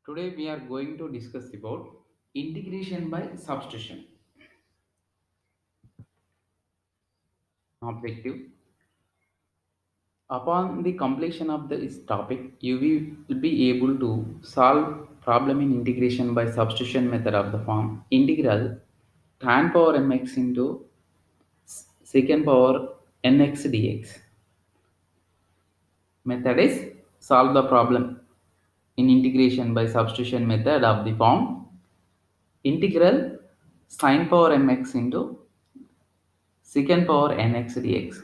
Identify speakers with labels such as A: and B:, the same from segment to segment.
A: Today we are going to discuss about integration by substitution. Objective. Upon the completion of this topic, you will be able to solve problem in integration by substitution method of the form integral tan power mx into secant power nx dx. Method is solve the problem in integration by substitution method of the form integral sin power mx into secant power nx dx.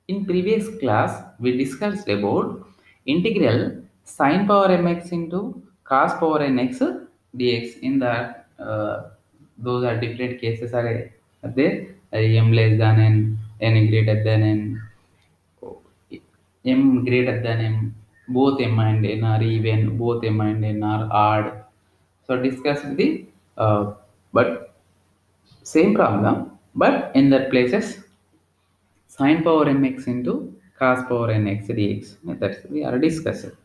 A: In previous class, we discussed about integral sin power mx into cos power nx dx. In that, those are different cases are there. M less than n, n greater than n, m greater than m, both m and n are even, both m and n are odd. So discuss the but same problem, but in that places sin power mx into cos power nx dx methods we are discussing.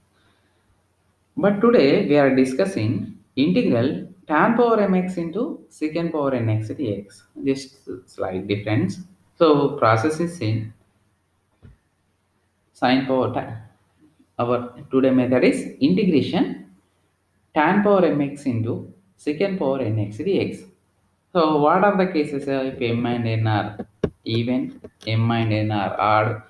A: But today we are discussing integral tan power mx into secant power nx dx. Just slight difference. So process is same. Sin power tan. Our today method is integration tan power mx into secant power nx dx. So what are the cases if m and n are even, m and n are odd,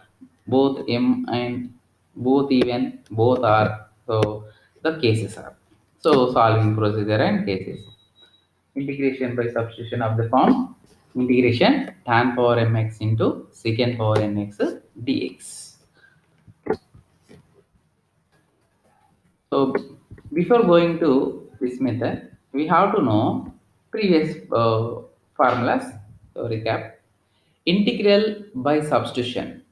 A: both m and both even, both are, so the cases are. So solving procedure and cases. Integration by substitution of the form integration tan power mx into secant power nx dx. So before going to this method, we have to know previous formulas. So recap. Integral by substitution.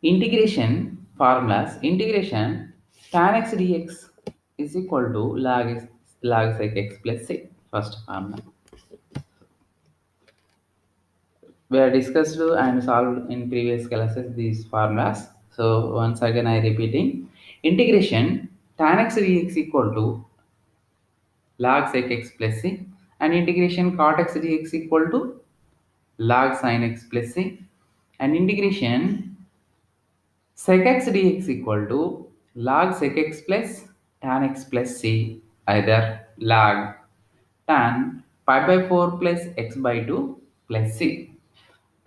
A: Integration formulas. Integration tan x dx is equal to log sec x plus c. First formula. We have discussed and solved in previous classes these formulas. So once again I repeating. Integration tan x dx equal to log sec x plus c, and integration cot x dx equal to log sin x plus c, and integration sec x dx equal to log sec x plus tan x plus c, either log tan pi by 4 plus x by 2 plus c,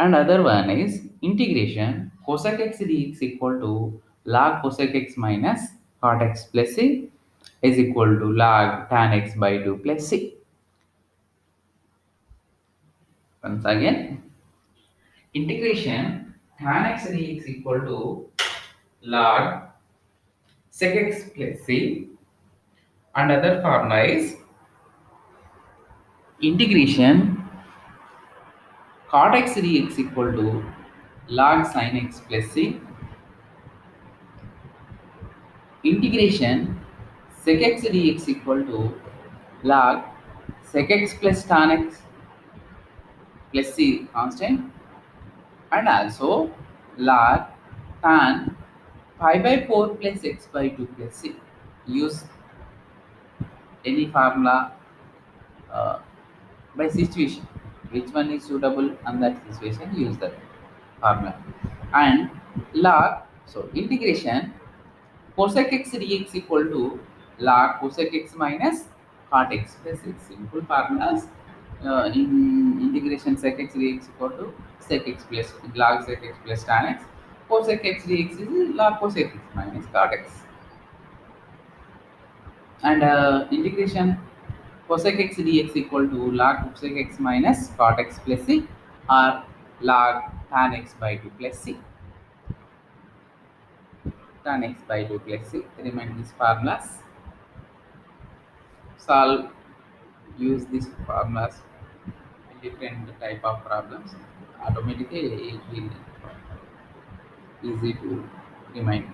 A: and other one is integration cosec x dx equal to log cosec x minus cot x plus c is equal to log tan x by 2 plus c. Once again, integration tan x dx equal to log sec x plus c, and other formula is integration cot x dx equal to log sin x plus c, integration sec x dx equal to log sec x plus tan x plus c constant, and also log tan pi by 4 plus x by 2 plus c. Use any formula uh, by situation, which one is suitable on that situation, use that formula. And log, so integration cosec x dx equal to log cosec x minus cot x plus x. Simple formulas. In integration sec x dx equal to sec x plus log sec x plus tan x, cosec x dx is log cosec x minus cot x, and integration cosec x dx equal to log cosec x minus cot x plus c, or log tan x by 2 plus c, tan x by 2 plus c. Remind these formulas, solve, use these formulas in different type of problems, automatically it will easy to remind.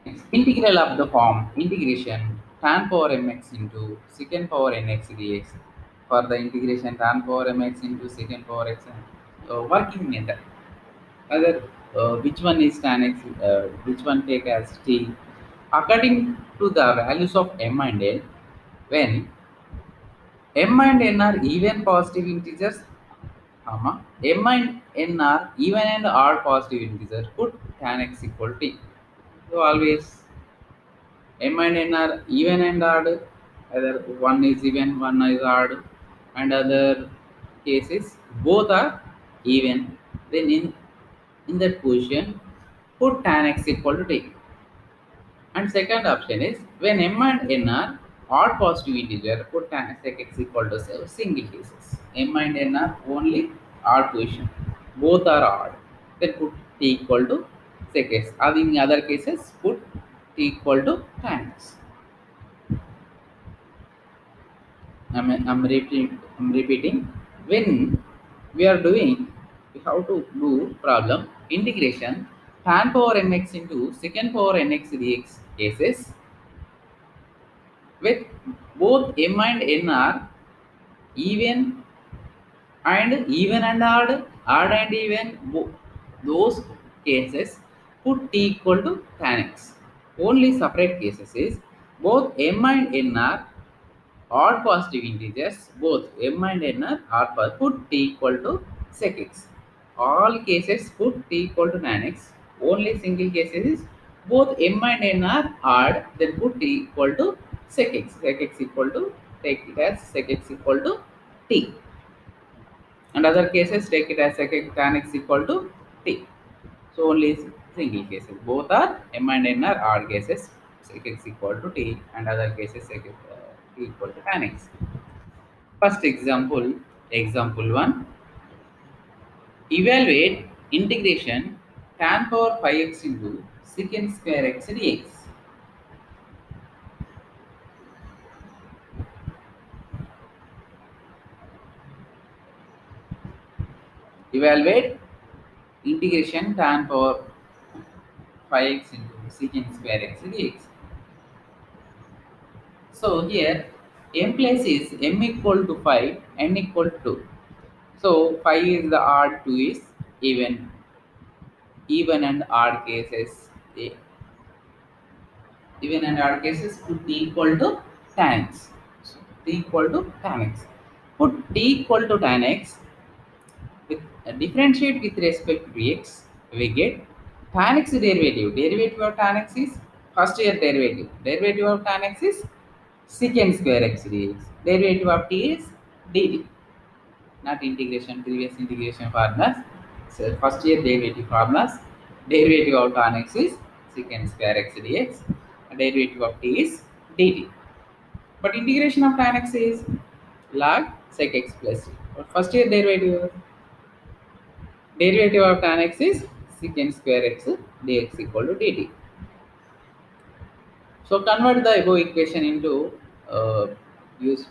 A: Next, integral of the form integration tan power mx into secant power nx dx. For the integration tan power mx into secant power x, working method. Other which one is tan x? Which one take as t? according to the values of m and n, when m and n are even positive integers, comma, m and n are even and odd positive integers, put tan x equal to t. So always m and n are even and odd, either one is even, one is odd, and other cases both are even. Then in that position, put tan x equal to t. And second option is when m and n are odd positive integer, put tan x equal to single cases. M and n are only odd position, both are odd. Then put t equal to sec x. In other cases, put t equal to tan x. I'm repeating. When we are doing, we have to do problem integration tan power mx into secant power nx dx cases with both m and n are even and odd and even, those cases put t equal to tan x. Only separate cases is both m and n are odd positive integers, both m and n are odd positive, put t equal to sec x. All cases put t equal to tan x. Only single cases is both m and n are odd, then put t equal to sec x. Sec x equal to, take it as sec x equal to t. And other cases take it as sec x tan x equal to t. So only single cases. Both are m and n are odd cases. Sec x equal to t, and other cases t equal to tan x. First example, example 1. Evaluate integration tan power 5x into secant square x dx. Evaluate integration tan power 5x into secant square x dx. So here m place is m equal to 5, n equal to 2. So 5 is the odd, 2 is even. Even and odd cases, even and odd cases, put t equal to tan x. So t equal to tan x. Put t equal to tan x, with differentiate with respect to x, we get tan x derivative. Derivative of tan x is first year derivative. Derivative of tan x is secant square x dx. Derivative of t is dt. Not integration, previous integration formulas. So first year derivative formulas. Derivative of tan x is secant square x dx. Derivative of t is dt. But integration of tan x is log sec x plus t. But first year derivative of tan x is secant square x dx equal to dt. So convert the above equation into use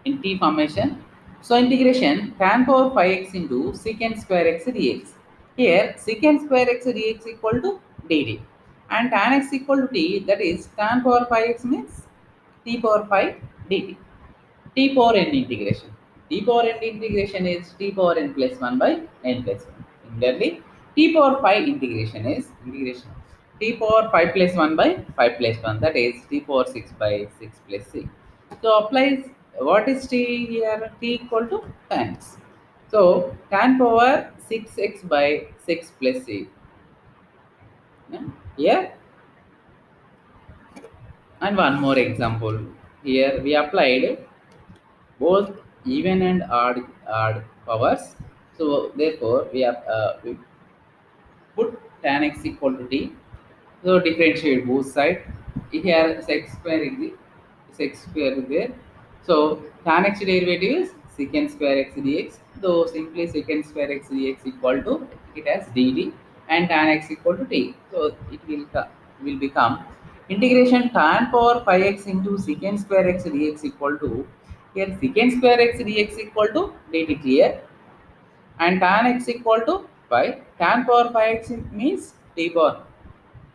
A: in T formation. So integration tan power 5x into secant square x dx. Here secant square x dx equal to dt, and tan x equal to t, that is tan power 5x means t power 5 dt. T power n integration. T power n integration is t power n plus 1 by n plus 1. Similarly, t power 5 integration is integration t power 5 plus 1 by 5 plus 1, that is t power 6 by 6 plus c. So applies, what is t here? T equal to tan x. So tan power 6x by 6 plus c. Yeah? Here, and one more example. Here we applied both even and odd powers. So therefore we put tan x equal to t. So differentiate both sides. Here sec square is there. So tan x derivative is secant square x dx. So simply secant square x dx equal to, it as dt, and tan x equal to t. So it will become integration tan power 5x into secant square x dx equal to, here secant square x dx equal to dt clear, and tan x equal to 5. Tan power 5x means t power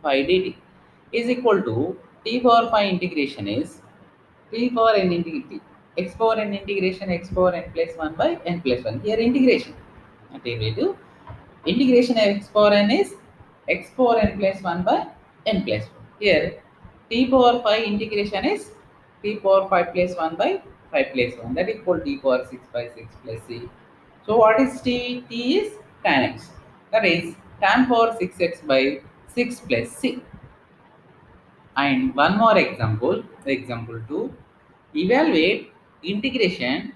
A: 5 dt is equal to t power 5 integration is t power n integration, x power n integration x power n plus 1 by n plus 1. Here integration, derivative integration x power n is x power n plus 1 by n plus 1. Here t power 5 integration is t power 5 plus 1 by 5 plus 1, that is equal t power 6 by 6 plus c. So what is t? T is tan x, that is tan power 6x by 6 plus c. And one more example, example 2. Evaluate integration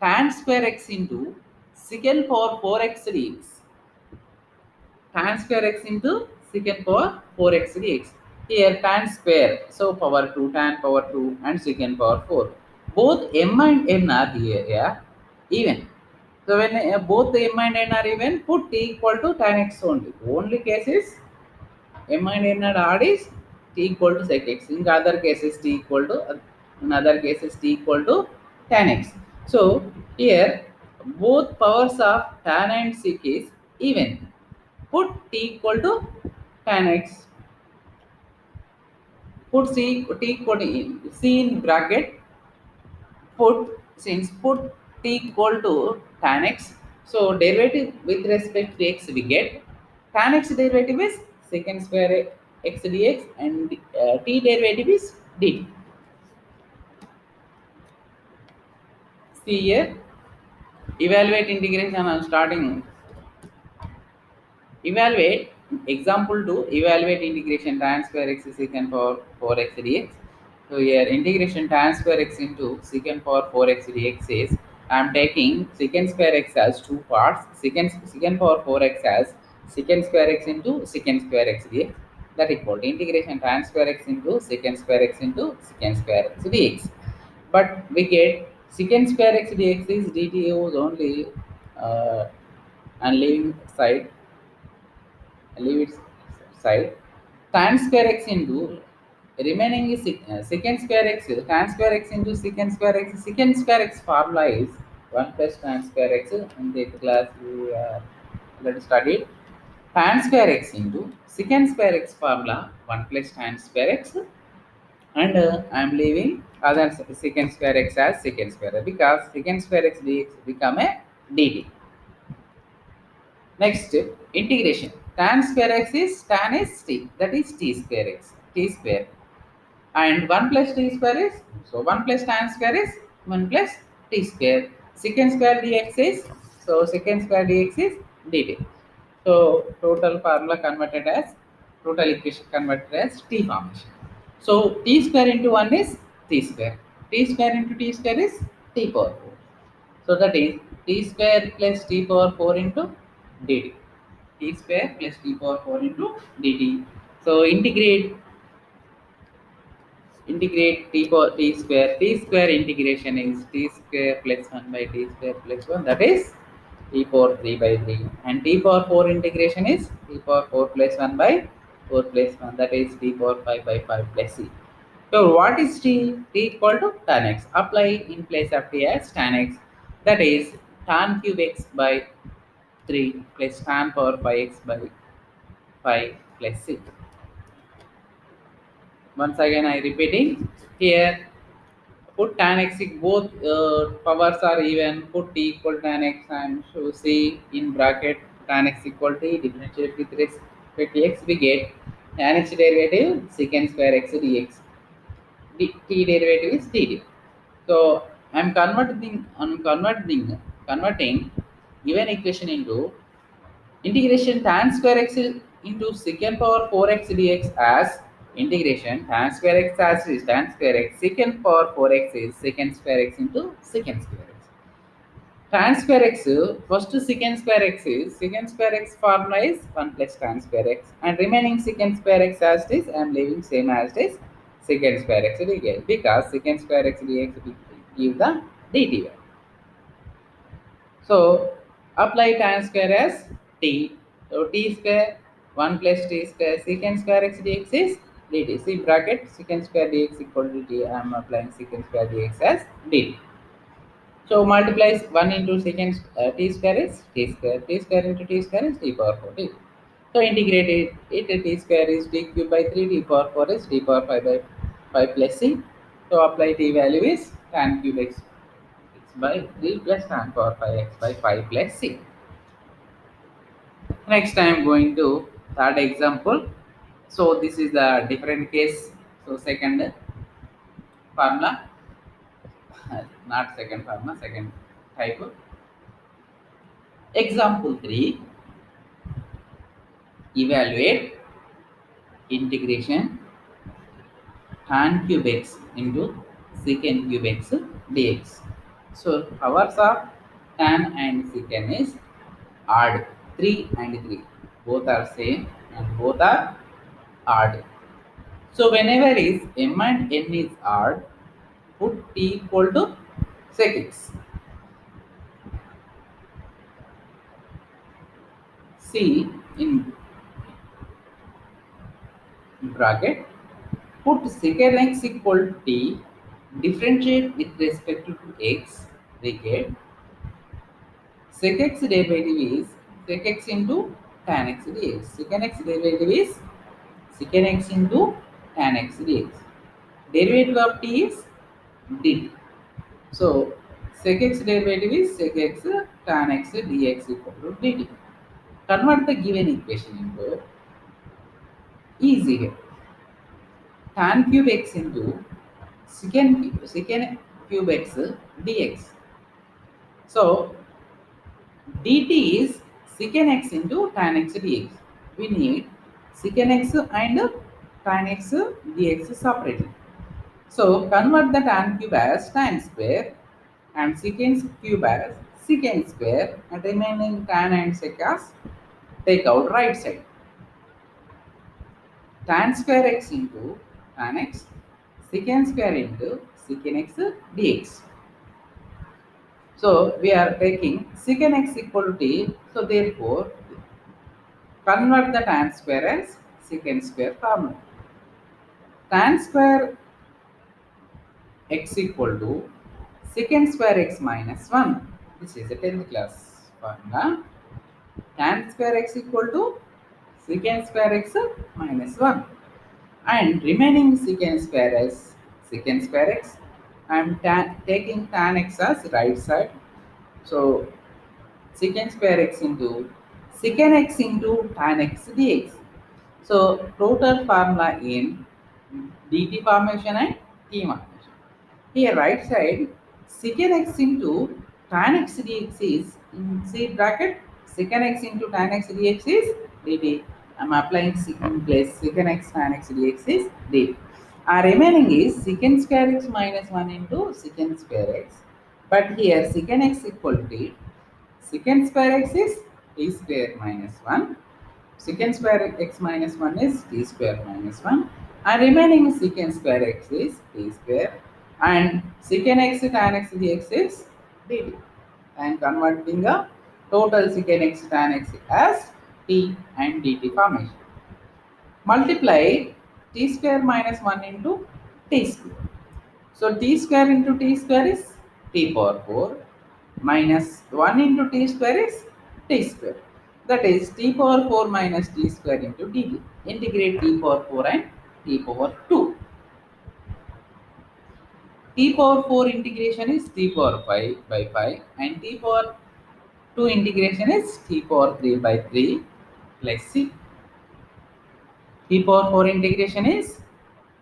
A: tan square x into secant power 4x dx. Tan square x into secant power 4x dx. Here tan square, so power 2, tan power 2 and secant power 4. Both m and n are here, yeah, even. So when both m and n are even, put t equal to tan x only. Only case is m and n are odd is t equal to sec x. In other cases t equal to, in other cases t equal to tan x. So here both powers of tan and sec is even. Put t equal to tan x. Put t equal to c in bracket. Put t equal to tan x. So derivative with respect to x we get tan x derivative is secant square x dx, and t derivative is dt. See here, evaluate integration. I'm starting. Evaluate example 2. Evaluate integration tan square x secant power 4x dx. So here integration tan square x into secant power 4x dx is, I am taking secant square x as two parts. Secant power 4x as secant square x into secant square x dx. That equal to integration tan square x into secant square x into secant square x dx. But we get secant square x dx is dt is only, and leaving side, leave its side. Tan square x into remaining is secant square x, tan square x into secant square x. Secant square x formula is 1 plus tan square x. In the class we already studied. Tan square x into secant square x formula 1 plus tan square x, and I am leaving other secant square x as secant square, because secant square x dx become a dt. Next, integration. Tan square x is tan is t, that is t square x, t square. And 1 plus t square is, so 1 plus tan square is 1 plus t square. Secant square dx is, so secant square dx is dt. So total formula converted as, total equation converted as t formation. So t square into 1 is t square. T square into t square is t power 4. So that is t square plus t power 4 into dt. T square plus t power 4 into dt. So integrate t power t square. T square integration is t square plus 1 by t square plus 1, that is t power 3 by 3. And t power 4 integration is t power 4 plus 1 by 4 plus 1, that is t power 5 by 5 plus c. So what is t? T equal to tan x. Apply in place of t as tan x, that is tan cube x by 3 plus tan power 5x by 5 plus 6. Once again I repeating here, put tan x, both powers are even, put t equal tan x, and so see in bracket tan x equal to differentiate with respect to x, we get tan x derivative secant square x dx. T derivative is dt. So I'm converting given equation into integration tan square x into secant power 4x dx as integration tan square x as is tan square x secant power 4x is secant square x into secant square x. Tan square x, first secant square x is secant square x formula is 1 plus tan square x, and remaining secant square x as it is I am leaving same as it is secant square x dx, because secant square x dx will give the dt value. So apply tan square as t. So t square 1 plus t square secant square x dx is dt. See bracket secant square dx equal to dt. I am applying secant square dx as dt. So multiplies 1 into secant t square is t square. T square into t square is t power 4 t. So integrate it t square is t cube by 3, t power 4 is t power 5 by 5 plus c. So apply t value is tan cube x by 3 plus tan power 5x by 5 plus c. Next I am going to Third example. So this is the different case. So second formula, not second formula, second type. Example 3, evaluate integration tan cube x into secant cube x dx. So powers of tan and secant is odd, 3 and 3. Both are same and both are odd. So whenever is m and n is odd, put t equal to sec x. C in bracket, put secant x equal to t, differentiate with respect to x, we get sec x derivative is sec x into tan x dx. Secant x derivative is secant x into tan x dx. Derivative of t is dt. So sec x derivative is sec x tan x dx equal to dt. Convert the given equation into easy way. Tan cube x into secant cube x dx. So dt is secant x into tan x dx. We need secant x and tan x dx separately. So convert the tan cube as tan square and secant cube as secant square, and remaining tan and sec as take out right side. Tan square x into tan x, secant square into secant x dx. So we are taking secant x equal to t. So therefore convert the tan square as secant square formula. Tan square x equal to secant square x minus 1. This is a 10th class formula. Tan square x equal to secant square x minus 1. And remaining secant square as secant square x. I am taking tan x as right side. So secant square x into secant x into tan x dx. So total formula in dt formation and t formation. Here right side secant x into tan x dx is in C bracket, secant x into tan x dx is dt. I am applying in place secant x tan x dx is dt. Our remaining is secant square x minus 1 into secant square x. But here secant x equal to secant square x is t square minus 1. Secant square x minus 1 is t square minus 1. And remaining secant square x is t square. And secant x tan x dx is dt. And converting the total secant x tan x as t and dt formation. Multiply t square minus 1 into t square. So t square into t square is t power 4 minus 1 into t square is t square. That is t power 4 minus t square into dt. Integrate t power 4 and t power 2. T power 4 integration is t power 5 by 5 and t power 2 integration is t power 3 by 3 plus c. T power 4 integration is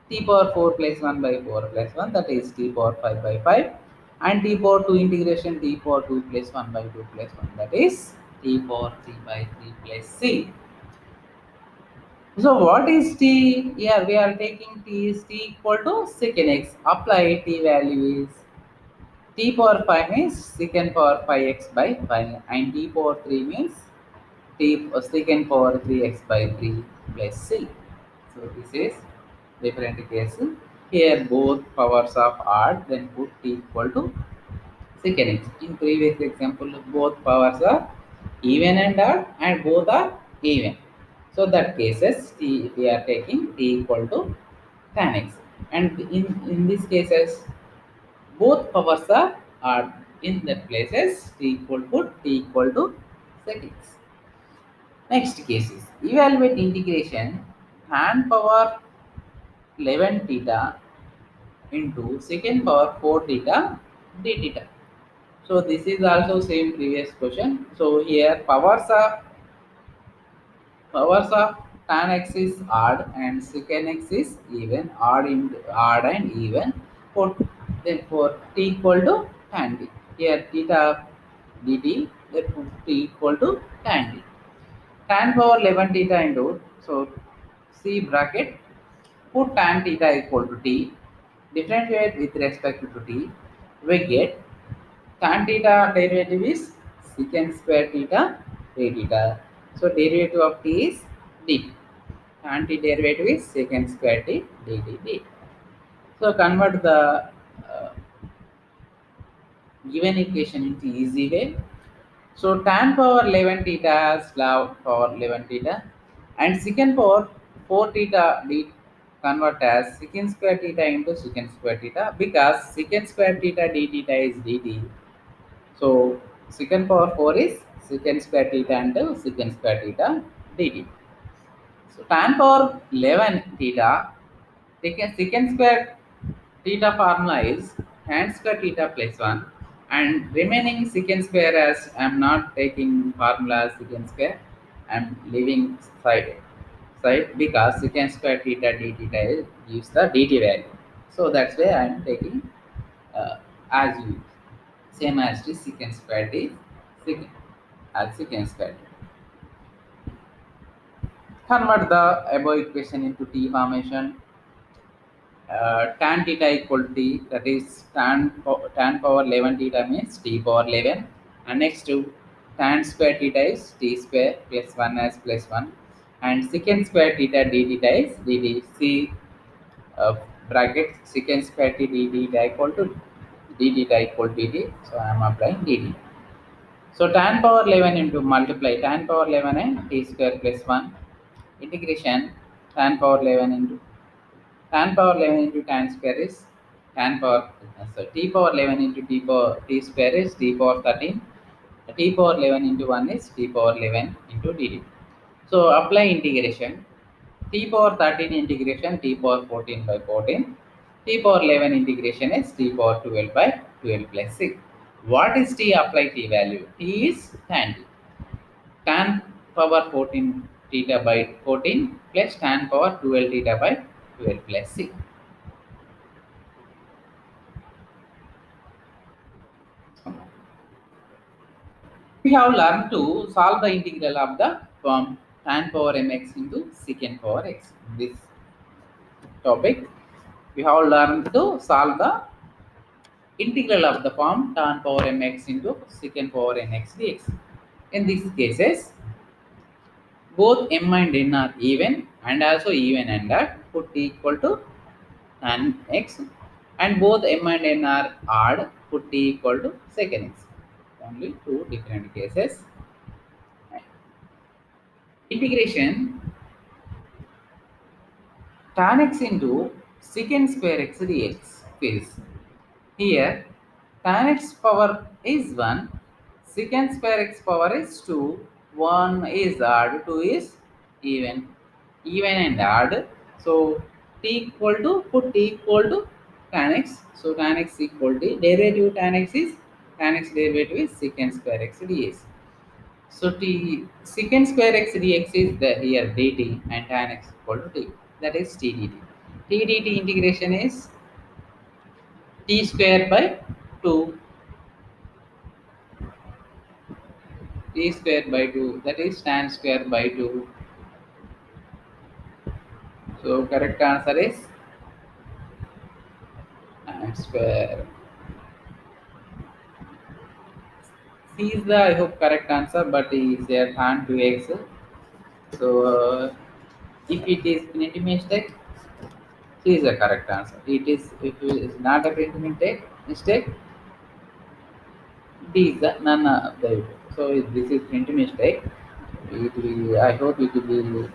A: t power 4 plus 1 by 4 plus 1, that is t power 5 by 5, and t power 2 integration t power 2 plus 1 by 2 plus 1, that is t power 3 by 3 plus c. So what is t? Here we are taking t is t equal to secant x. Apply t value is t power 5 means secant power 5x by 5 and t power 3 means t secant power 3x by 3 plus c. So this is different case. Here both powers of odd, then put t equal to secant x. In previous example, both powers are even and odd, and both are even. So that cases t we are taking t equal to tan x, and in these cases both powers are odd. In that places t equal to secant x. Next case is evaluate integration tan power 11 theta into secant power 4 theta d theta. So this is also same previous question. So here Powers of tan x is odd and secant x is even. Odd and even. For then for t equal to tan d. Here theta dt, therefore t equal to tan d. Tan power 11 theta into, so C bracket, put tan theta equal to t, differentiate with respect to t, we get tan theta derivative is secant square theta d theta. So derivative of t is dt. Tan t derivative is secant square t dt. So convert the uh, given equation into easy way. So tan power 11 theta has log power 11 theta and secant power 4 theta d convert as secant square theta into secant square theta because secant square theta d theta is dt. So secant power 4 is secant square theta into secant square theta dt. So tan power 11 theta, secant square theta formula is tan square theta plus 1 and remaining secant square, as I am not taking formula secant square, I am leaving side because secant square theta d theta gives the dt value. So that's why I am taking as you same as the secant square d secant as secant square. Convert the above equation into T formation. Tan theta equal to T, that is tan power 11 theta means T power 11, and next to tan square theta is T square plus 1 as plus 1, and secant square theta d theta is dt. See uh, bracket secant square t d theta equal to d theta equal to dt, so I am applying dt. So tan power 11 into multiply tan power 11 and t square plus 1 integration tan power 11 into tan power 11 into tan square is tan power, so t power 11 into t square is t power 13, t power 11 into 1 is t power 11 into dt. So apply integration, t power 13 integration t power 14 by 14, t power 11 integration is t power 12 by 12 plus 6. What is t? Apply t value, t is tan t, tan power 14 theta by 14 plus tan power 12 theta by 12 plus 6. We have learned to solve the integral of the form tan power mx into secant power x. In this topic, we have learned to solve the integral of the form tan power mx into secant power nx dx. In these cases, both m and n are even and also even and odd. Put t equal to tan x, and both m and n are odd. Put t equal to secant x. Only two different cases. Integration tan x into secant square x dx is here tan x power is 1, secant square x power is 2, 1 is odd, 2 is even, even and odd. So t equal to, put t equal to tan x, so tan x equal to derivative tan x is, tan x derivative is secant square x dx. So t secant square x dx is the here dt and tan x equal to t. That is t dt. T dt integration is t square by 2, t square by 2, that is tan square by 2. So correct answer is tan square. C is the, I hope, correct answer, but is there tan 2x. So if it is printing mistake, C is the correct answer. It is, if it is not a printing mistake, D is the none of the. So if this is printing mistake, it will, I hope it will,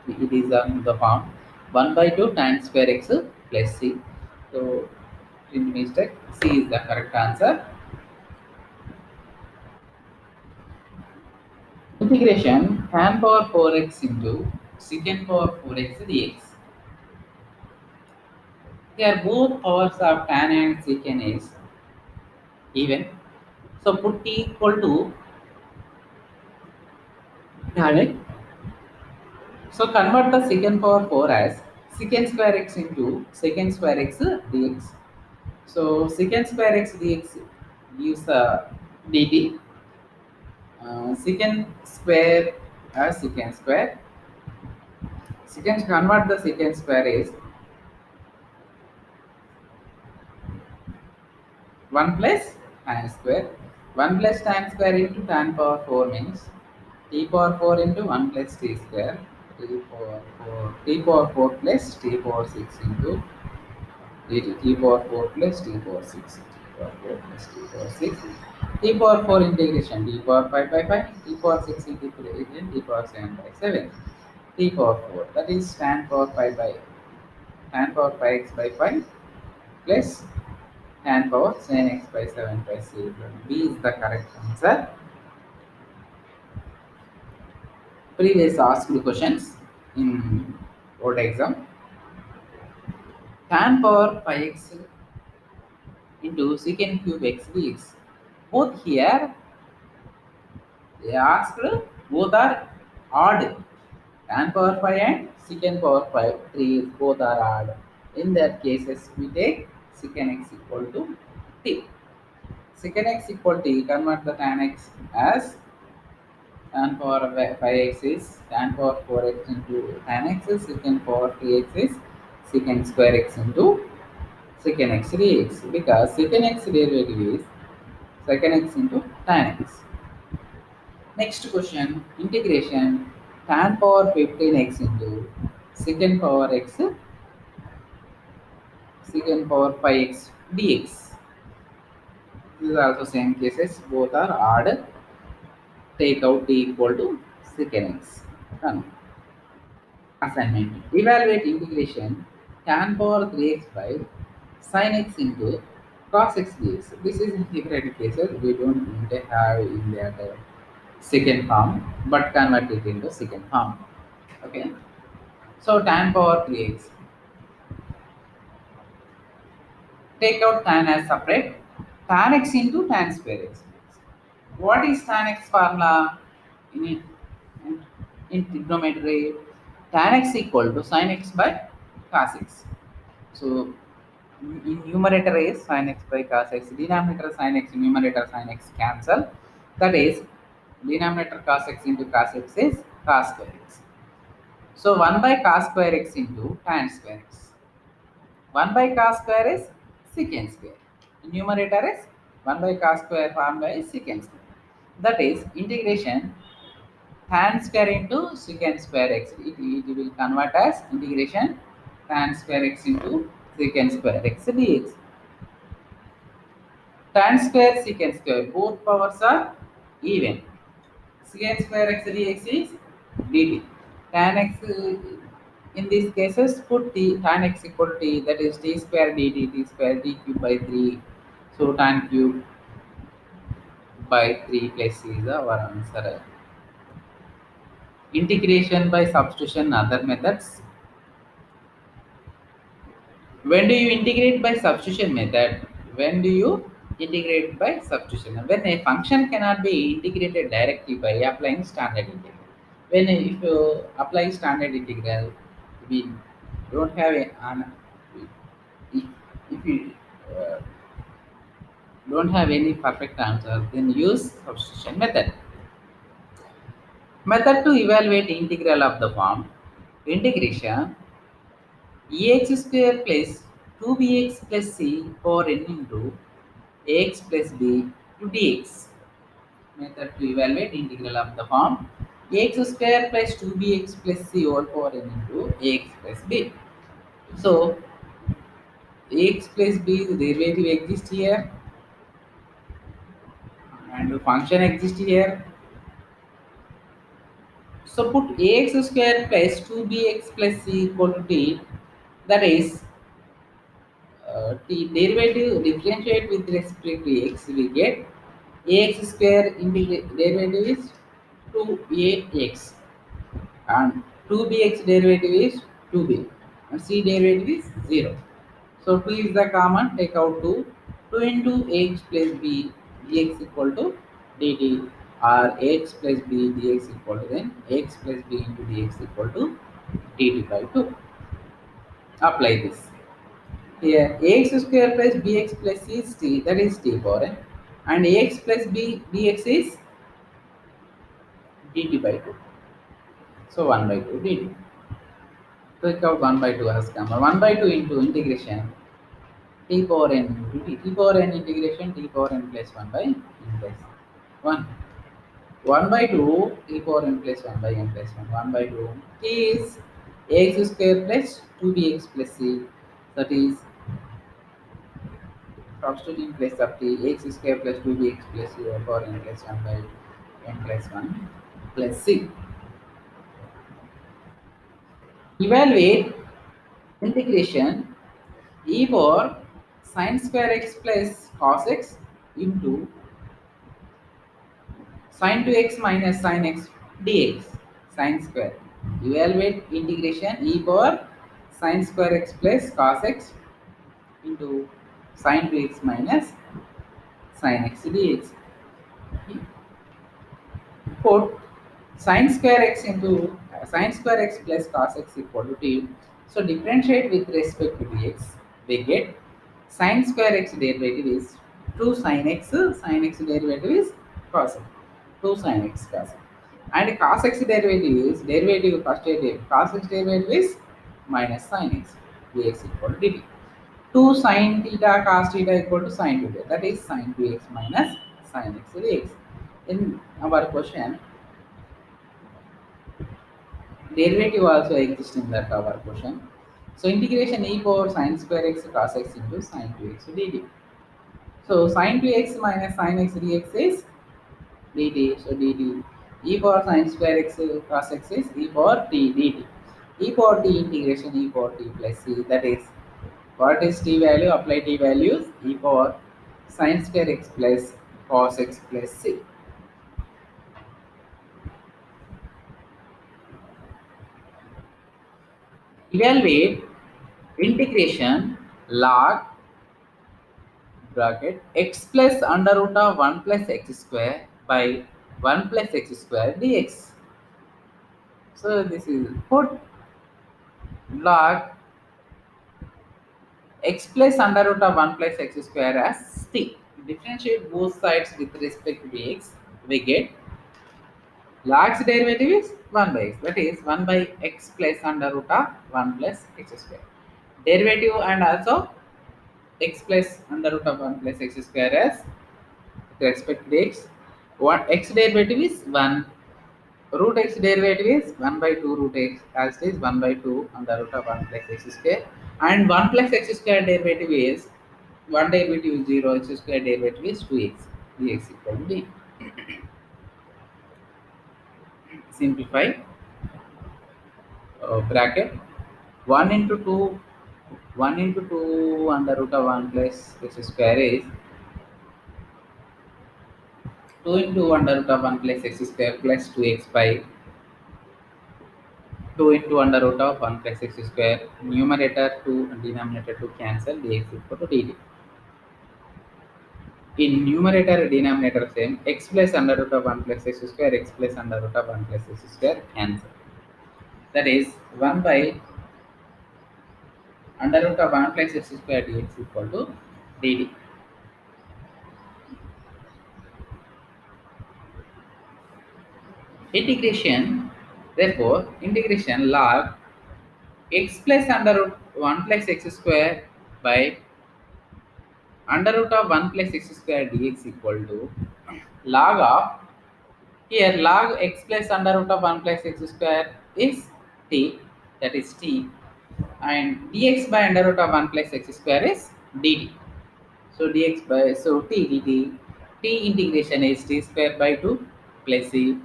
A: it is on the form 1 by 2 tan square x plus c. So in mistake, C is the correct answer. Integration tan power 4x into secant power 4x dx. Here both powers of tan and secant is even. So put t equal to tan x. So convert the secant power 4 as secant square x into secant square x dx. So secant square x dx gives dt. Secant square as secant square. Secant convert the secant square is 1 plus tan square. 1 plus tan square into tan power 4 means t power 4 into 1 plus t square. T power 4 plus t power 6 into dt. T power 4 plus t power 6. T power 4 plus t power 6. T power 4 integration t power 5 by 5. T power 6 integration t power 7 by 7. T power 4, that is tan power 5x by 5 plus tan power sin x by 7 by c. B is the correct answer. Previous asked questions in board exam. Tan power pi x into secant cube x dx. Both here they asked both are odd. Tan power pi and secant power pi 3 both are odd. In that cases we take secant x equal to t. Secant x equal to t, convert the tan x as tan power of 5x is tan power 4x into tan x is secant power 3x is secant square x into secant x dx, because secant x derivative is secant x into tan x. Next question, integration tan power 15x into secant power x secant power 5x dx. This is also same cases, both are odd. Take out t equal to secant x. Done. Assignment. Evaluate integration tan power 3x by sin x into cos x dx. This is in different cases. We don't have in that second form, but convert it into second form. Okay. So tan power 3x. Take out tan as separate. Tan x into tan square x. What is tan x formula? In, in, in trigonometry, tan x equal to sin x by cos x. So in numerator is sin x by cos x, denominator sin x, numerator sin x cancel. That is denominator cos x into cos x is cos square x. So 1 by cos square x into tan square x. 1 by cos square is secant square. Numerator is 1 by cos square formula is secant square. That is integration tan square into secant square x. It will convert as integration tan square x into secant square x dx. Tan square secant square, both powers are even. Secant square x dx is dt. Tan x in these cases put t tan x equal to t, that is t square dt, t square t cube by 3. So tan cube by 3 plus c is our answer. Integration by substitution, other methods. When do you integrate by substitution method? When do you integrate by substitution? When a function cannot be integrated directly by applying standard integral. When if you apply standard integral, we don't have if, if you uh, don't have any perfect answer, then use substitution method. Method to evaluate integral of the form integration ax square plus 2bx plus c power n into ax plus b to dx. Method to evaluate integral of the form ax square plus 2bx plus c whole power n into ax plus b. So ax plus b derivative exists here and function exists here. So put ax square plus 2bx plus c equal to t. That is t derivative differentiate with respect to x, we get ax square derivative is 2ax and 2bx derivative is 2b and c derivative is 0. So 2 is the common, take out 2. 2 into x plus b dx equal to dt. or ax plus b dx equal to then ax plus b into dx equal to dt by 2. Apply this. Here ax square plus bx plus c is t, that is t power n, and ax plus b dx is dt by 2. So 1 by 2 dt. Take out 1 by 2 has come. 1 by 2 into integration t power n into t. T power n integration t power n plus 1 by n plus 1. 1 by 2 t power n plus 1 by n plus 1. 1 by 2 t is ax square plus 2bx plus c. That is substituting place of t x square plus 2bx plus c power n plus 1 by n plus 1 plus c. Evaluate integration e power sin square x plus cos x into sin 2x minus sin x dx. Sin square. Evaluate integration e power sin square x plus cos x into sin 2x minus sin x dx. Put sin square x into sin square x plus cos x equal to t. So differentiate with respect to dx. We get sin square x derivative is 2 sin x, sin x derivative is cos x. 2 sin x cos x. And cos x derivative is derivative first derivative. Cos x derivative is minus sin x dx equal to dt. 2 sin theta cos theta equal to sin theta. That is sin 2x minus sin x dx. In our question, derivative also exists in that our question. So integration e power sin square x cos x into sin 2x dt. So sin 2x minus sin x dx is dt. So dt e power sin square x cos x is e power t dt. E power t integration e power t plus c, that is what is t value? Apply t values e power sin square x plus cos x plus c. Evaluate integration log bracket x plus under root of 1 plus x square by 1 plus x square dx. So this is put log x plus under root of 1 plus x square as t. Differentiate both sides with respect to dx. We get log's derivative is 1 by x, that is 1 by x plus under root of 1 plus x square. Derivative and also x plus under root of 1 plus x square as with respect to x. What x derivative is 1, root x derivative is 1 by 2 root x, as it is 1 by 2 under root of 1 plus x square, and 1 plus x square derivative is 1 derivative is 0, x square derivative is 2x, dx equal to d. Simplify bracket 1 into 2, 1 into 2 under root of 1 plus x square is 2 into under root of 1 plus x square plus 2x by 2 into under root of 1 plus x square, numerator 2 and denominator 2 cancel, dx equal to dt. In numerator and denominator same, x plus under root of 1 plus x square, x plus under root of 1 plus x square cancel. That is 1 by under root of 1 plus x square dx equal to dt. Integration, therefore, integration log x plus under root 1 plus x square by under root of 1 plus x square dx equal to log of, here log x plus under root of 1 plus x square is t, that is t, and dx by under root of 1 plus x square is dt. So dx by, so t dt, t integration is t square by 2 plus c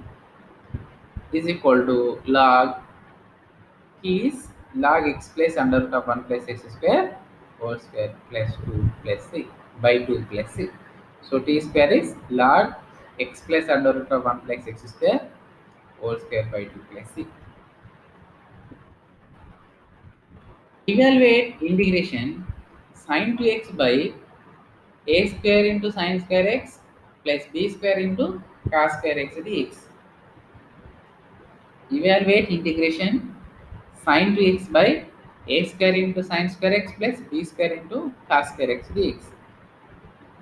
A: is equal to log, is log x plus under root of 1 plus x square whole square plus 2 plus c by 2 plus c. So t square is log x plus under root of 1 plus x square whole square by 2 plus c. Evaluate integration sin 2x by a square into sin square x plus b square into cos square x dx. Evaluate integration sin 2x by a square into sin square x plus b square into cos square x dx.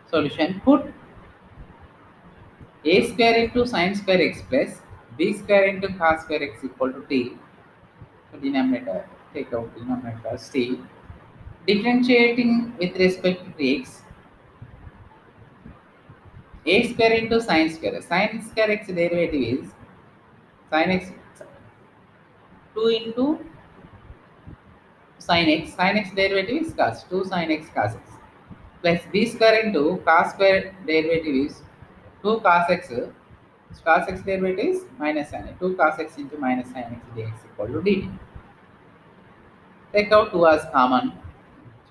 A: Solution: put a square into sin square x plus b square into cos square x equal to t. So denominator, take out denominator as t. Differentiating with respect to x, a square into sin square. Sin square x derivative is sin x 2 into sin x. Sin x derivative is cos 2 sin x cos x plus b square into cos square derivative is 2 cos x. Cos x derivative is minus sin x. 2 cos x into minus sin x dx equal to dt. Take out 2 as common.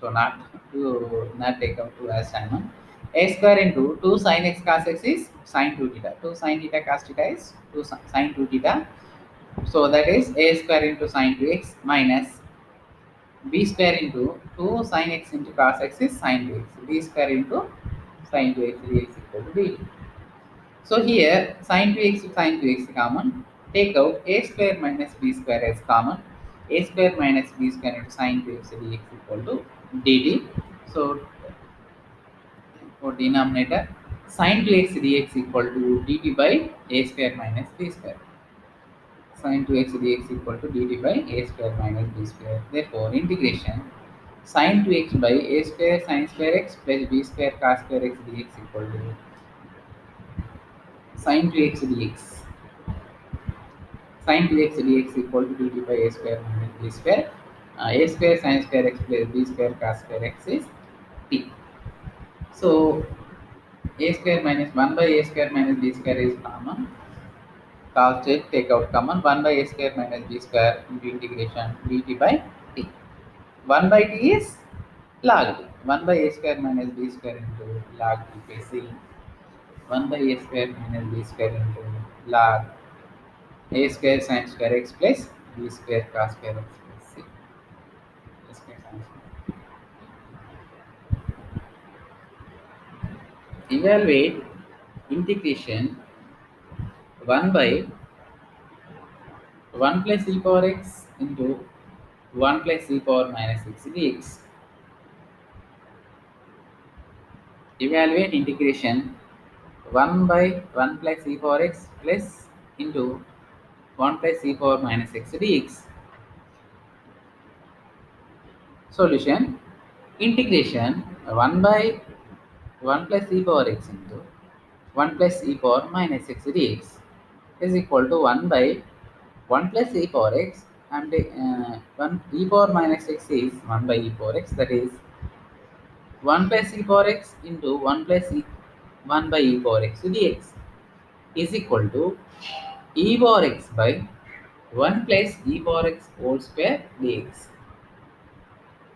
A: So not take out 2 as common. A square into 2 sin x cos x is sin 2 theta. 2 sin theta cos theta is 2 sin 2 theta. So that is a square into sin 2x minus b square into 2 sin x into cos x is sin 2x. B square into sin 2x dx equal to dt. So here sin 2x to sin 2x common. Take out a square minus b square as common. A square minus b square into sin 2x dx equal to dt. So for denominator sin 2x dx equal to dt by a square minus b square. Sin 2x dx equal to dt by a square minus b square. Therefore integration sin 2x by a square sin square x plus b square cos square x dx equal to sin 2x dx. Sin 2x dx equal to dt by a square minus b square. A square sin square x plus b square cos square x is t. So a square minus 1 by a square minus b square is common. Cos it, take out common. 1 by a square minus b square into integration dt by t. 1 by t is log t. 1 by a square minus b square into log t by c. 1 by a square minus b square into log a square sin square x plus b square cos square x plus c. A square sin square. Evaluate integration 1 by 1 plus e power x into 1 plus e power minus x dx. Evaluate integration 1 by 1 plus e power x plus into 1 plus e power minus x dx. Solution: integration 1 by 1 plus e power x into 1 plus e power minus x dx is equal to 1 by 1 plus e power x and 1 e power minus x is 1 by e power x, that is 1 plus e power x into 1 plus 1 by e power x dx is equal to e power x by 1 plus e power x whole square dx.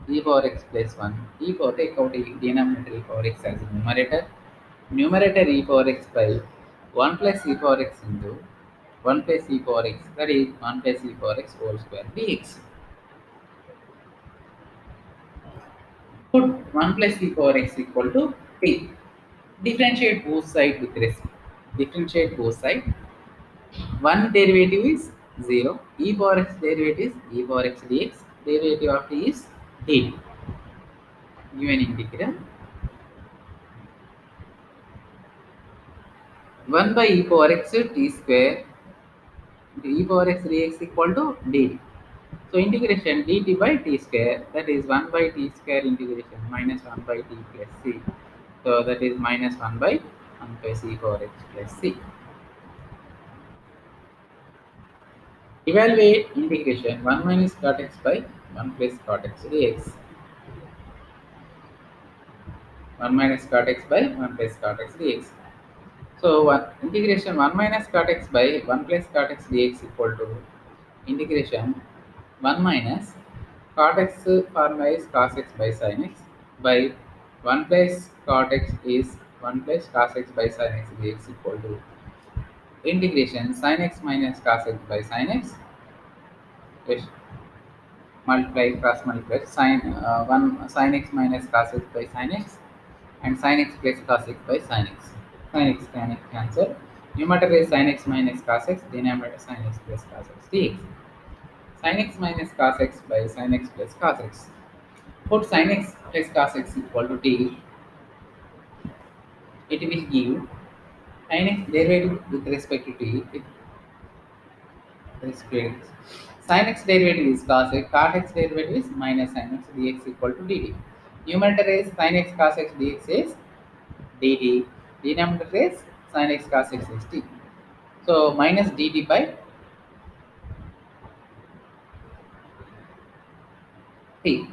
A: E power x plus 1. E power, take out denominator e power x as a numerator. Numerator e power x by 1 plus e power x into 1 plus e power x, that is 1 plus e power x whole square dx. Put 1 plus e power x equal to t. Differentiate both sides with respect. Differentiate both sides. One derivative is 0. E power x derivative is e power x dx. Derivative of t is dt. Given integral 1 by e power x t square into e power x dx equal to dt. So integration dt by t square, that is 1 by t square integration minus 1 by t plus c. So that is minus 1 by 1 plus e power x plus c. Evaluate integration 1 minus cot x by 1 plus cot x dx. 1 minus cot x by 1 plus cot x dx. So integration 1 minus cot x by 1 plus cot x dx equal to integration 1 minus cot x formula is cos x by sin x by 1 plus cot x is 1 plus cos x by sin x dx equal to integration sin x minus cos x by sin x which multiply cross multiply sin 1 sin x minus cos x by sin x and sin x plus cos x by sin x. Sin x can cancel. Numerator is sin x minus cos x, denominator sin x plus cos x dx. Sin x minus cos x by sin x plus cos x. Put sin x plus cos x equal to t, it will give sin x derivative with respect to t, it respect sin x derivative is cos x derivative is minus sin x dx equal to dt. Numerator is sin x cos x dx is dt. Denominator is sin x cos x is t. So minus dt by t.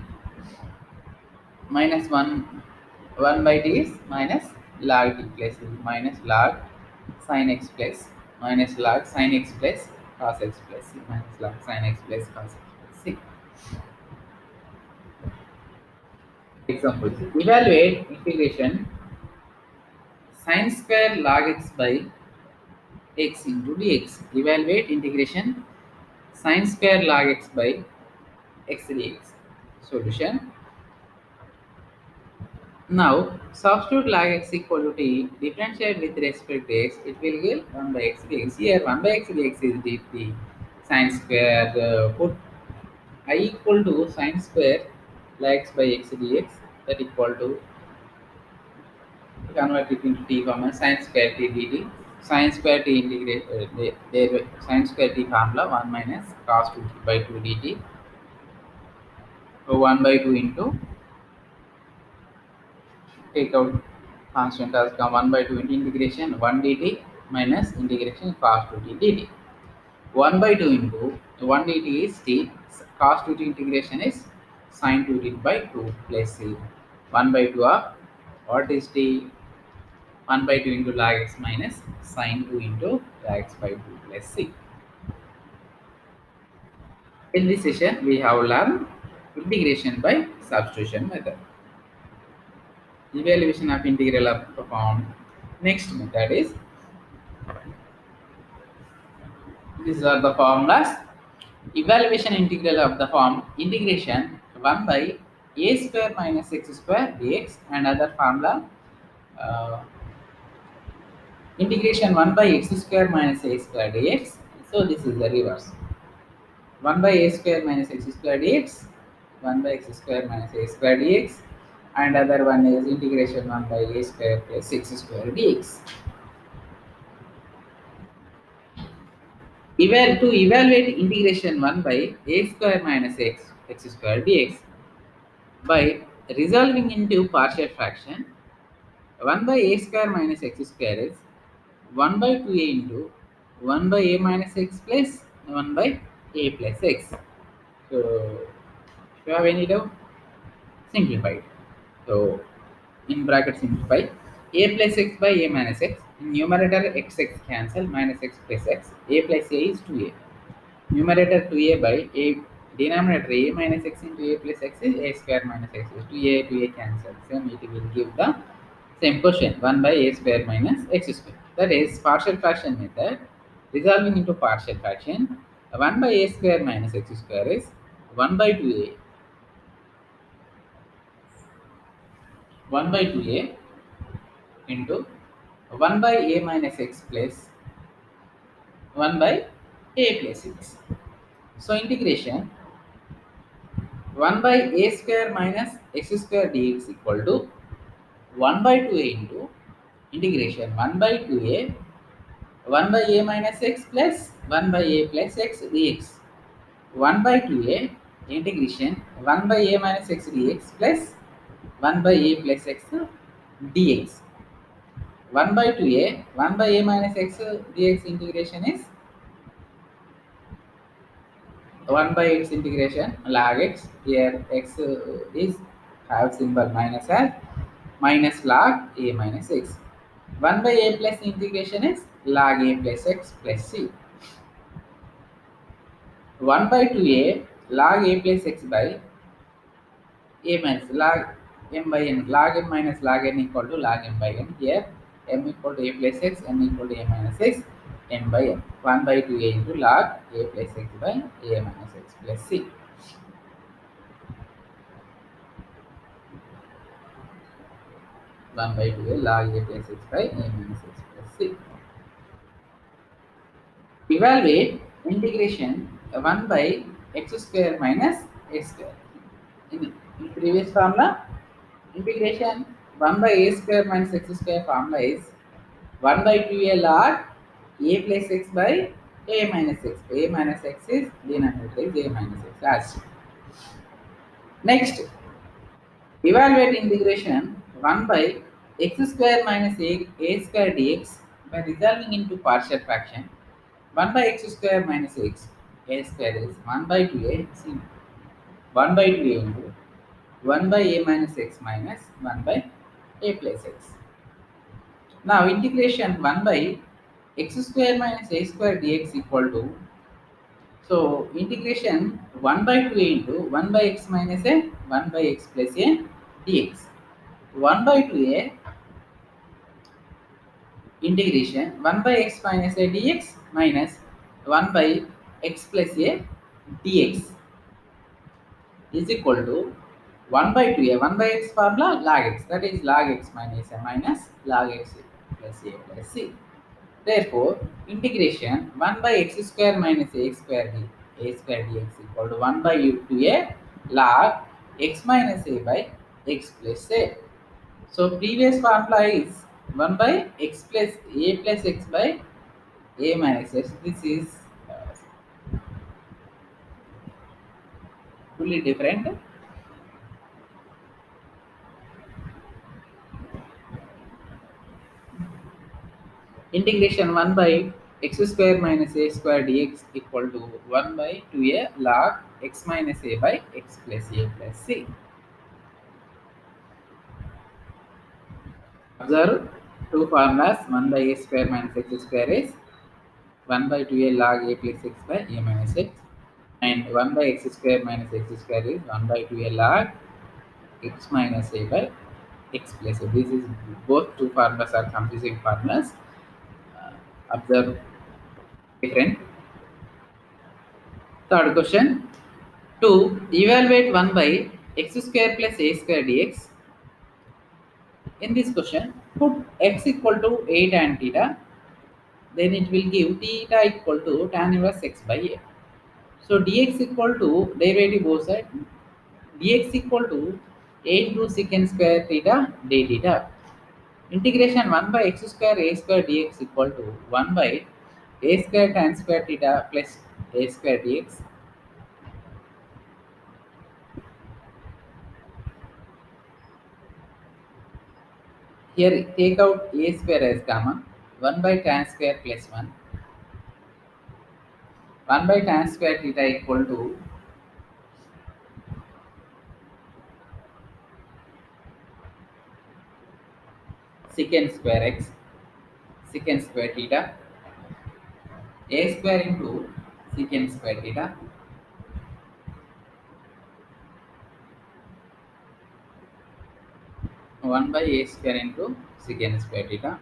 A: Minus 1 by t is minus log t plus minus log sin x plus minus log sin x plus cos x plus c minus log sin x plus cos x plus c. Examples. Evaluate integration sin square log x by x into dx. Evaluate integration sin square log x by x dx. Solution. Now, substitute log x equal to t, differentiate with respect to x, it will give 1 by x dx. Here, 1 by x dx is the sine square. Put I equal to sine square log x by x dx, that equal to, convert it into t comma sine square t dt. Sine square t integrate, there sine square t formula 1 minus cos 2 by 2 dt. So 1 by 2 into, take out constant as come 1 by 2 into integration 1 dt minus integration cos 2t dt. 1 by 2 into 1 dt is t, cos 2t integration is sin 2t by 2 plus c. 1 by 2 of what is t? 1 by 2 into log x minus sin 2 into log x by 2 plus c. In this session, we have learned integration by substitution method. Evaluation of integral of the form. Next method is, these are the formulas. Evaluation integral of the form integration 1 by a square minus x square dx, and other formula uh, integration 1 by x square minus a square dx. So this is the reverse. 1 by a square minus x square dx, 1 by x square minus a square dx, and other one is integration 1 by a square plus x square dx. To evaluate integration 1 by a square minus x square dx by resolving into partial fraction, 1 by a square minus x square is 1 by 2a into 1 by a minus x plus 1 by a plus x. So, if you have any doubt, simplify it. So, in bracket simplify, a plus x by a minus x, in numerator x cancel, minus x plus x, a plus a is 2a. Numerator 2a by a, denominator a minus x into a plus x is a square minus x is 2a cancel. Same, it will give the same question 1 by a square minus x square. That is partial fraction method. Resolving into partial fraction, 1 by a square minus x square is 1 by 2a, 1 by 2a into 1 by a minus x plus 1 by a plus x. So integration 1 by a square minus x square dx equal to 1 by 2a into integration 1 by 2a 1 by a minus x plus 1 by a plus x dx. 1 by 2a integration 1 by a minus x dx plus 1 by a plus x dx. 1 by 2a 1 by a minus x dx integration is 1 by x integration log x. Here x is have symbol minus as minus log a minus x. 1 by a plus integration is log a plus x plus c. 1 by 2a log a plus x by a minus log m by n. Log m minus log n equal to log m by n. Here m equal to a plus x, m equal to a minus x, n by n. 1 by 2a into log a plus x by a minus x plus c. 1 by 2a log a plus x by a minus x plus c. Evaluate integration 1 by x square minus a square. In previous formula, integration 1 by a square minus x square formula is 1 by 2a log a plus x by a minus x. A minus x is denominator is a minus x. Last. Next, evaluate integration 1 by x square minus a square dx by resolving into partial fraction. 1 by x square minus x a square is 1 by 2a. See, 1 by 2a into 1 by a minus x minus 1 by a plus x. Now integration 1 by x square minus a square dx equal to, so integration 1 by 2a into 1 by x minus a 1 by x plus a dx. 1 by 2a integration 1 by x minus a dx minus 1 by x plus a dx is equal to 1 by 2a. 1 by x formula log x, that is log x minus a minus log x plus a plus c. Therefore, integration 1 by x square minus a square dx equal to 1 by 2a log x minus a by x plus a. So, previous formula is 1 by x plus a plus x by a minus x. This is fully different. Integration 1 by x square minus a square dx equal to 1 by 2a log x minus a by x plus a plus c. Observe two formulas. 1 by a square minus x square is 1 by 2a log a plus x by a minus x, and 1 by x square minus x square is 1 by 2a log x minus a by x plus a. This is, both two formulas are confusing formulas. Observe different. Third question. To evaluate 1 by x square plus a square dx. In this question, put x equal to a tan theta, then it will give theta equal to tan inverse x by a. So dx equal to derivative both side, dx equal to a into secant square theta d theta. Integration 1 by x square a square dx equal to 1 by a square tan square theta plus a square dx. Here take out a square as common. 1 by tan square plus 1. 1 by tan square theta equal to secant square x, secant square theta, a square into secant square theta, 1 by a square into secant square theta.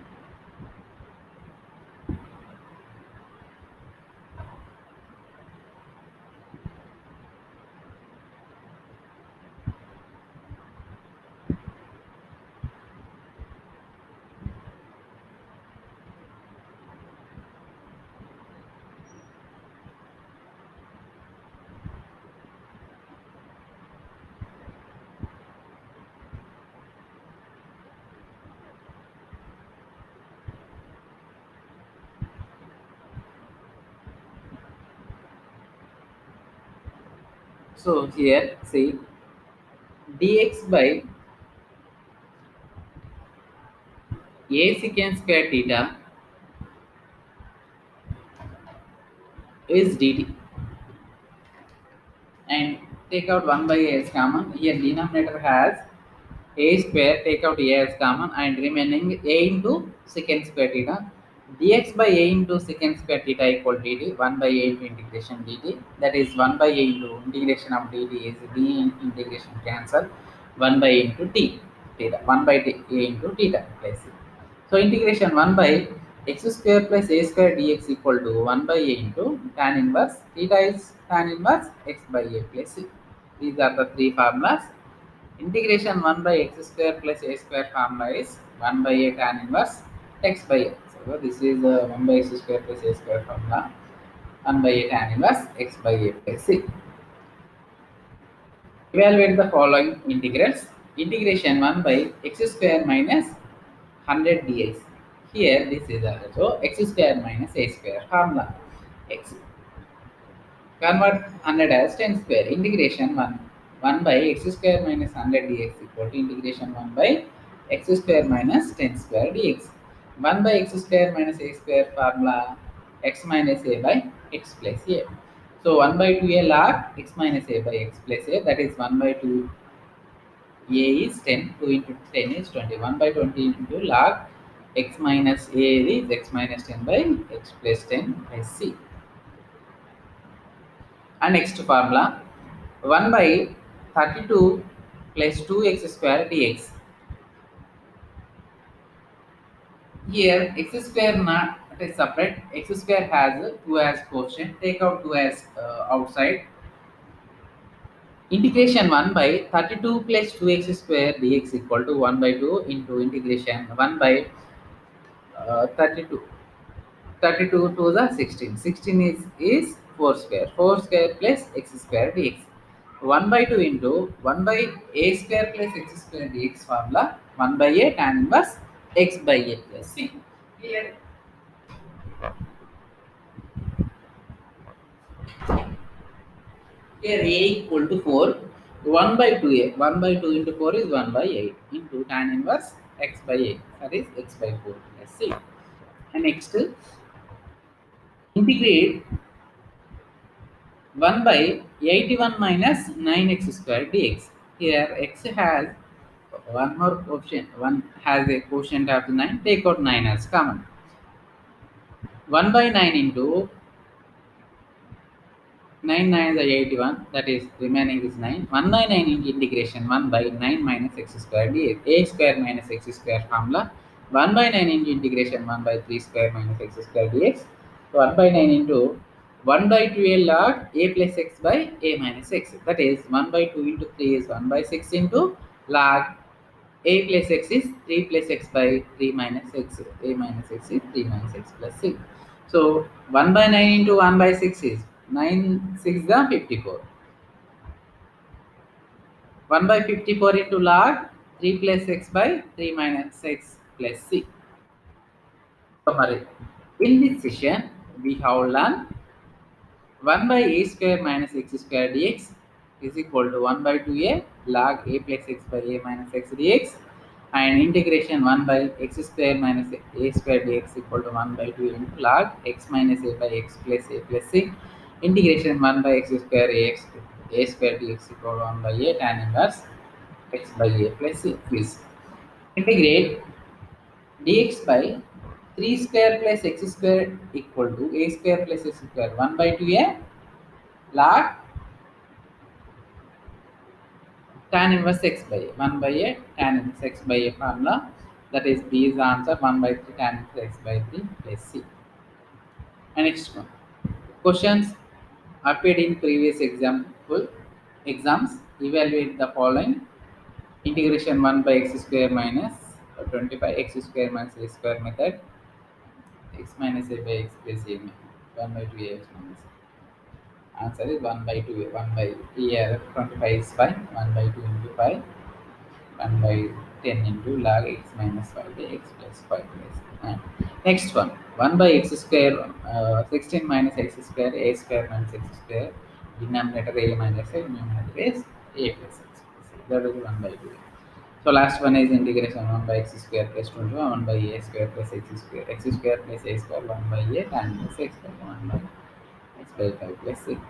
A: So here see dx by a secant square theta is dt, and take out 1 by a as common. Here denominator has a square, take out a as common, and remaining a into secant square theta. Dx by a into secant square theta equal dt. 1 by a into integration dt, that is 1 by a into integration of dt is d integration cancel, 1 by a into t theta, 1 by a into theta plus c. So integration 1 by x square plus a square dx equal to 1 by a into tan inverse theta is tan inverse x by a plus c. These are the three formulas. Integration 1 by x square plus a square formula is 1 by a tan inverse x by a. So this is 1 by x square plus a square formula. 1 by a tan inverse x by a plus c. Evaluate the following integrals. Integration 1 by x square minus 100 dx. Here this is also x square minus a square formula. X convert 100 as 10 square. Integration 1 by x square minus 100 dx equal to integration 1 by x square minus 10 square dx. 1 by x square minus a square formula x minus a by x plus a. So 1 by 2a log x minus a by x plus a, that is 1 by 2 a is 10, 2 into 10 is 20. 1 by 20 into log x minus a is x minus 10 by x plus 10 by c. And next formula 1 by 32 plus 2x square dx. Here x square not is separate, x square has 2 as quotient, take out 2 as outside. Integration 1 by 32 plus 2x square dx equal to 1 by 2 into integration 1 by 32. 32 to the 16. 16 is 4 square. 4 square plus x square dx. 1 by 2 into 1 by a square plus x square dx formula 1 by a tan inverse x by a plus c. Here, here a equal to 4. 1 by 2a. 1 by 2 into 4 is 1 by 8 into tan inverse x by a. That is x by 4 plus c. And next, integrate 1 by 81 minus 9x square dx. Here x has one more quotient, one has a quotient of 9, take out 9 as common. 1 by 9 into 9 9 is 81, that is remaining is 9. 1 by 9 into integration 1 by 9 minus x square dx. A square minus x square formula 1 by 9 into integration 1 by 3 square minus x square dx. So 1 by 9 into 1 by 2a log a plus x by a minus x. That is 1 by 2 into 3 is 1 by 6 into log a plus x is 3 plus x by 3 minus x. A minus x is 3 minus x plus 6. So 1 by 9 into 1 by 6 is 9 6 the 54. 1 by 54 into log 3 plus x by 3 minus x plus c. Summary. In this session, we have learned 1 by a square minus x square dx is equal to 1 by 2a log a plus x by a minus x dx, and integration 1 by x square minus a square dx equal to 1 by 2 into log x minus a by x plus a plus c. Integration 1 by x square a square dx equal to 1 by a tan inverse x by a plus c. Please integrate dx by 3 square plus x square equal to a square plus x square 1 by 2a log tan inverse x by a, 1 by a tan inverse x by a formula, that is B is the answer 1 by 3 tan inverse x by 3 plus c. And next one, questions appeared in previous exams. Evaluate the following. Integration 1 by x square minus 25 x square minus a square method, x minus a by x plus a 1 by 2 x minus a. Answer is 1 by 2 1 by here 25 is 5, 1 by 2 into 5, 1 by 10 into log x minus 5 by x plus 5 plus 9. Next one, 1 by x square, 16 minus x square, a square minus x square, denominator a minus a, numerator is a plus x plus a. That is 1 by 2. So last one is integration 1 by x square plus 21, 1 by a square plus x square plus a square, 1 by a tan inverse x by 1 by x by 5 plus 6.